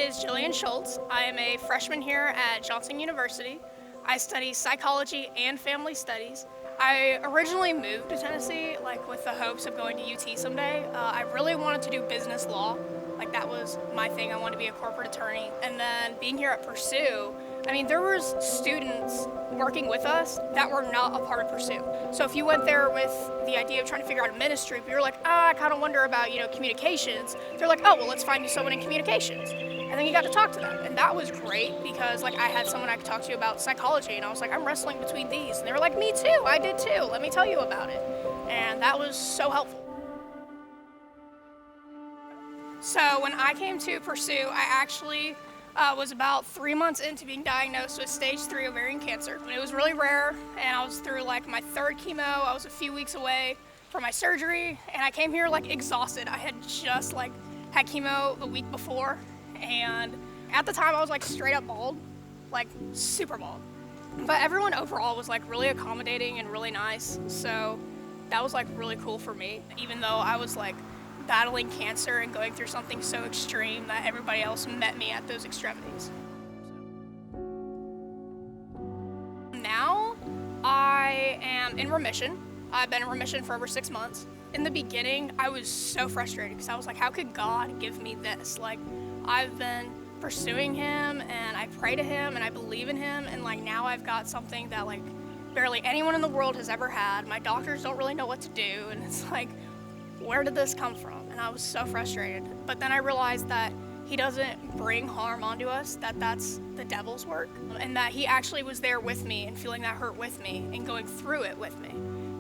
is Gillian Schultz. I am a freshman here at Johnson University. I study psychology and family studies. I originally moved to Tennessee with the hopes of going to UT someday. I really wanted to do business law. That was my thing. I wanted to be a corporate attorney. And then being here at Pursue, there was students working with us that were not a part of Pursue. So if you went there with the idea of trying to figure out a ministry, but you're like, I kind of wonder about, communications. They're like, oh, well, let's find you someone in communications. And then you got to talk to them. And that was great because I had someone I could talk to about psychology, and I was like, I'm wrestling between these. And they were like, me too, I did too. Let me tell you about it. And that was so helpful. So when I came to Pursue, I actually was about 3 months into being diagnosed with stage 3 ovarian cancer. It was really rare, and I was through my third chemo. I was a few weeks away from my surgery, and I came here exhausted. I had just had chemo the week before, and at the time I was straight up bald, super bald. But everyone overall was really accommodating and really nice, so that was really cool for me, even though I was battling cancer and going through something so extreme that everybody else met me at those extremities. Now I am in remission. I've been in remission for over 6 months. In the beginning, I was so frustrated because I was like, how could God give me this? I've been pursuing him and I pray to him and I believe in him, and now I've got something that barely anyone in the world has ever had. My doctors don't really know what to do, and it's where did this come from? And I was so frustrated. But then I realized that he doesn't bring harm onto us, that's the devil's work, and that he actually was there with me and feeling that hurt with me and going through it with me.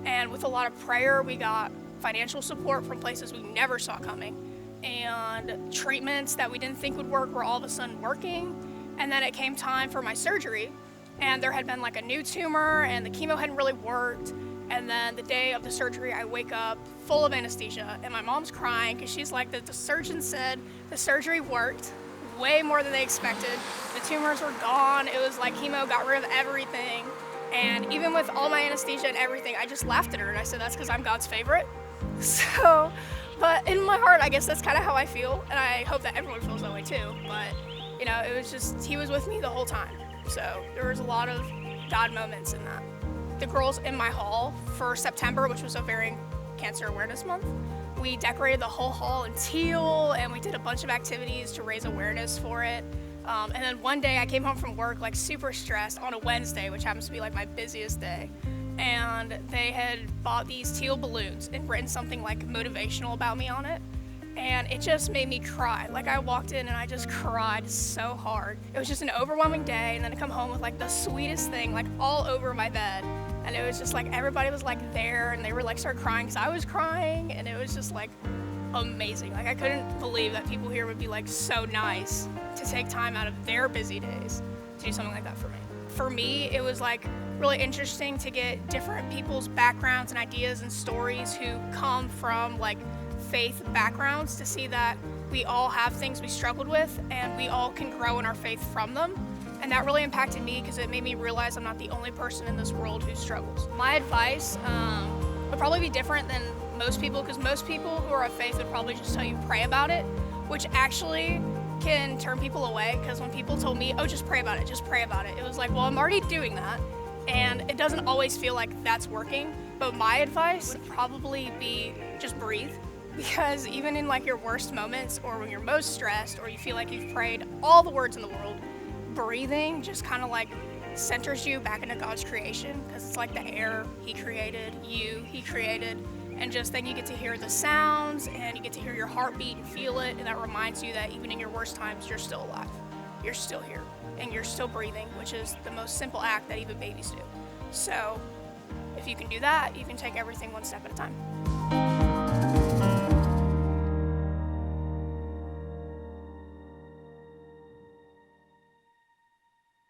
And with a lot of prayer, we got financial support from places we never saw coming, and treatments that we didn't think would work were all of a sudden working. And then it came time for my surgery, and there had been a new tumor, and the chemo hadn't really worked. And then the day of the surgery, I wake up full of anesthesia, and my mom's crying because she's like, the surgeon said the surgery worked way more than they expected. The tumors were gone. It was chemo got rid of everything. And even with all my anesthesia and everything, I just laughed at her and I said, that's because I'm God's favorite. So, but in my heart, I guess that's kind of how I feel. And I hope that everyone feels that way too. But, it was just, he was with me the whole time. So there was a lot of God moments in that. The girls in my hall for September, which was Ovarian Cancer Awareness Month, we decorated the whole hall in teal, and we did a bunch of activities to raise awareness for it. And then one day I came home from work super stressed on a Wednesday, which happens to be my busiest day. And they had bought these teal balloons and written something motivational about me on it. And it just made me cry. I walked in and I just cried so hard. It was just an overwhelming day, and then to come home with the sweetest thing all over my bed. And it was just everybody was there, and they were started crying because I was crying, and it was just amazing. I couldn't believe that people here would be so nice to take time out of their busy days to do something like that for me. For me, it was really interesting to get different people's backgrounds and ideas and stories who come from faith backgrounds, to see that we all have things we struggled with and we all can grow in our faith from them. And that really impacted me because it made me realize I'm not the only person in this world who struggles. My advice would probably be different than most people, because most people who are of faith would probably just tell you pray about it, which actually can turn people away. Because when people told me, oh, just pray about it, it was well, I'm already doing that, and it doesn't always feel like that's working. But my advice would probably be just breathe. Because even in your worst moments, or when you're most stressed, or you feel like you've prayed all the words in the world, breathing just kind of centers you back into God's creation, because it's the air he created, he created, and just then you get to hear the sounds and you get to hear your heartbeat and feel it, and that reminds you that even in your worst times, you're still alive, you're still here, and you're still breathing, which is the most simple act that even babies do. So if you can do that, you can take everything one step at a time.